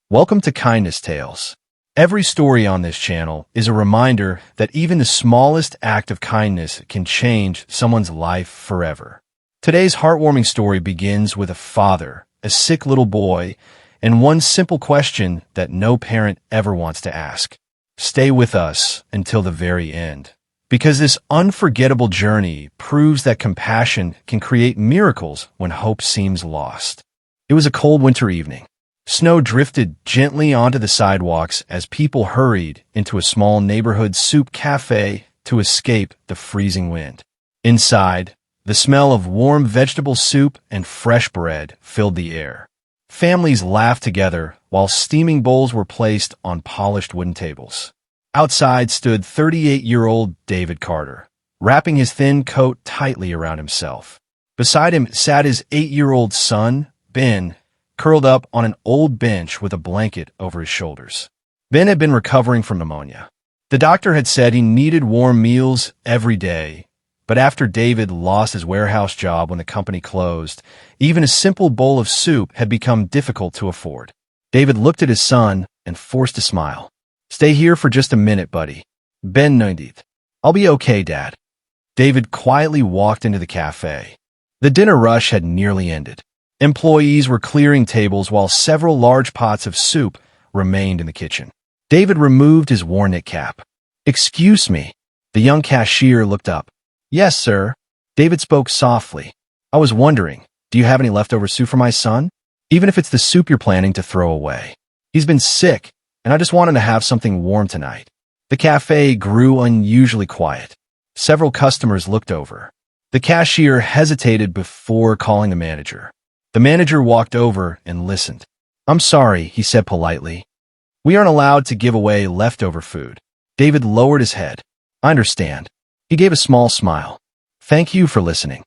Welcome to Kindness Tales. Every story on this channel is a reminder that even the smallest act of kindness can change someone's life forever. Today's heartwarming story begins with a father, a sick little boy, and one simple question that no parent ever wants to ask. Stay with us until the very end, because this unforgettable journey proves that compassion can create miracles when hope seems lost. It was a cold winter evening. Snow drifted gently onto the sidewalks as people hurried into a small neighborhood soup cafe to escape the freezing wind. Inside, the smell of warm vegetable soup and fresh bread filled the air. Families laughed together while steaming bowls were placed on polished wooden tables. Outside stood 38-year-old David Carter, wrapping his thin coat tightly around himself. Beside him sat his 8-year-old son, Ben, curled up on an old bench with a blanket over his shoulders. Ben had been recovering from pneumonia. The doctor had said he needed warm meals every day, but after David lost his warehouse job when the company closed, even a simple bowl of soup had become difficult to afford. David looked at his son and forced a smile. "Stay here for just a minute, buddy." Ben nodded. "I'll be okay, Dad." David quietly walked into the cafe. The dinner rush had nearly ended. Employees were clearing tables while several large pots of soup remained in the kitchen. David removed his worn-knit cap. "Excuse me." The young cashier looked up. "Yes, sir." David spoke softly. "I was wondering, do you have any leftover soup for my son? Even if it's the soup you're planning to throw away. He's been sick, and I just wanted to have something warm tonight." The cafe grew unusually quiet. Several customers looked over. The cashier hesitated before calling the manager. The manager walked over and listened. "I'm sorry," he said politely. "We aren't allowed to give away leftover food." David lowered his head. "I understand." He gave a small smile. "Thank you for listening."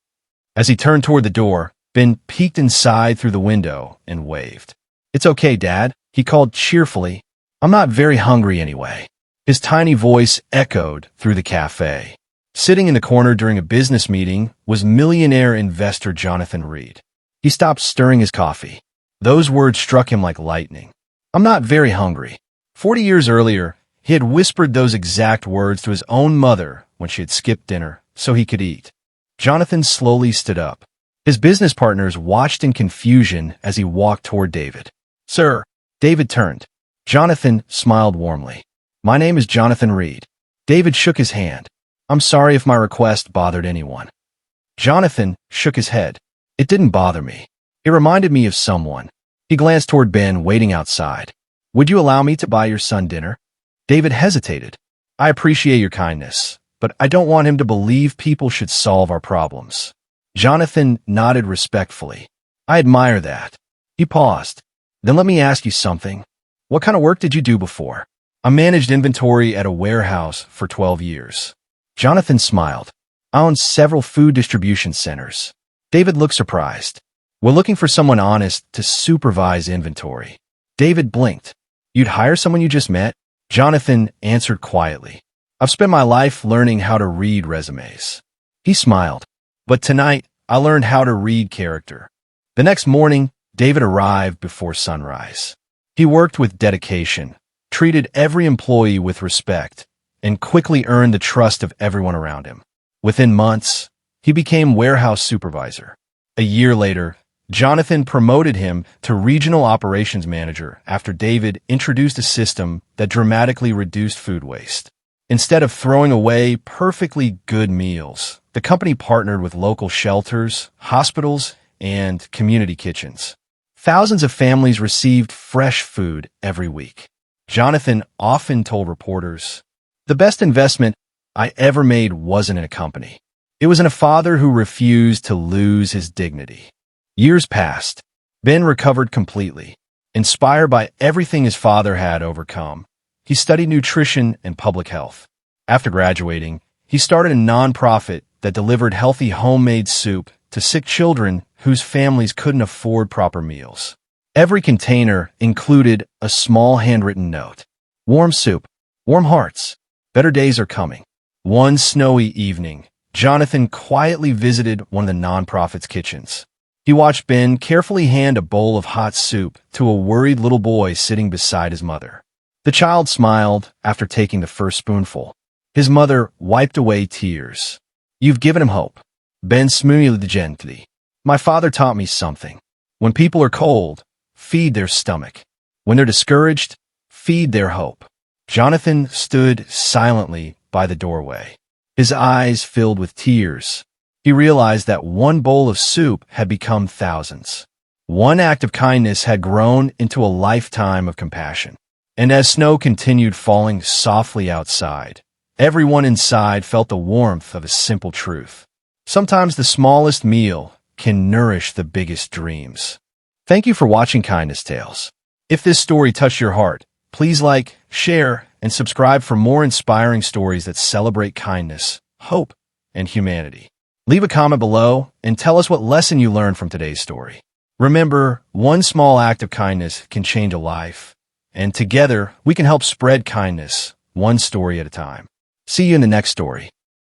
As he turned toward the door, Ben peeked inside through the window and waved. "It's okay, Dad," he called cheerfully. "I'm not very hungry anyway." His tiny voice echoed through the cafe. Sitting in the corner during a business meeting was millionaire investor Jonathan Reed. He stopped stirring his coffee. Those words struck him like lightning. "I'm not very hungry." 40 years earlier, he had whispered those exact words to his own mother when she had skipped dinner so he could eat. Jonathan slowly stood up. His business partners watched in confusion as he walked toward David. "Sir." David turned. Jonathan smiled warmly. "My name is Jonathan Reed." David shook his hand. "I'm sorry if my request bothered anyone." Jonathan shook his head. "It didn't bother me. It reminded me of someone." He glanced toward Ben waiting outside. "Would you allow me to buy your son dinner?" David hesitated. "I appreciate your kindness, but I don't want him to believe people should solve our problems." Jonathan nodded respectfully. "I admire that." He paused. "Then let me ask you something. What kind of work did you do before?" "I managed inventory at a warehouse for 12 years. Jonathan smiled. "I owned several food distribution centers." David looked surprised. "We're looking for someone honest to supervise inventory." David blinked. "You'd hire someone you just met?" Jonathan answered quietly. "I've spent my life learning how to read resumes." He smiled. "But tonight, I learned how to read character." The next morning, David arrived before sunrise. He worked with dedication, treated every employee with respect, and quickly earned the trust of everyone around him. Within months, he became warehouse supervisor. A year later, Jonathan promoted him to regional operations manager after David introduced a system that dramatically reduced food waste. Instead of throwing away perfectly good meals, the company partnered with local shelters, hospitals, and community kitchens. Thousands of families received fresh food every week. Jonathan often told reporters, "The best investment I ever made wasn't in a company. It was in a father who refused to lose his dignity." Years passed. Ben recovered completely. Inspired by everything his father had overcome, he studied nutrition and public health. After graduating, he started a nonprofit that delivered healthy homemade soup to sick children whose families couldn't afford proper meals. Every container included a small handwritten note. "Warm soup, warm hearts. Better days are coming." One snowy evening, Jonathan quietly visited one of the nonprofit's kitchens. He watched Ben carefully hand a bowl of hot soup to a worried little boy sitting beside his mother. The child smiled after taking the first spoonful. His mother wiped away tears. "You've given him hope." Ben smiled gently. "My father taught me something. When people are cold, feed their stomach. When they're discouraged, feed their hope." Jonathan stood silently by the doorway. His eyes filled with tears. He realized that one bowl of soup had become thousands. One act of kindness had grown into a lifetime of compassion. And as snow continued falling softly outside, everyone inside felt the warmth of a simple truth. Sometimes the smallest meal can nourish the biggest dreams. Thank you for watching Kindness Tales. If this story touched your heart, please like, share, and subscribe for more inspiring stories that celebrate kindness, hope, and humanity. Leave a comment below and tell us what lesson you learned from today's story. Remember, one small act of kindness can change a life, and together we can help spread kindness, one story at a time. See you in the next story.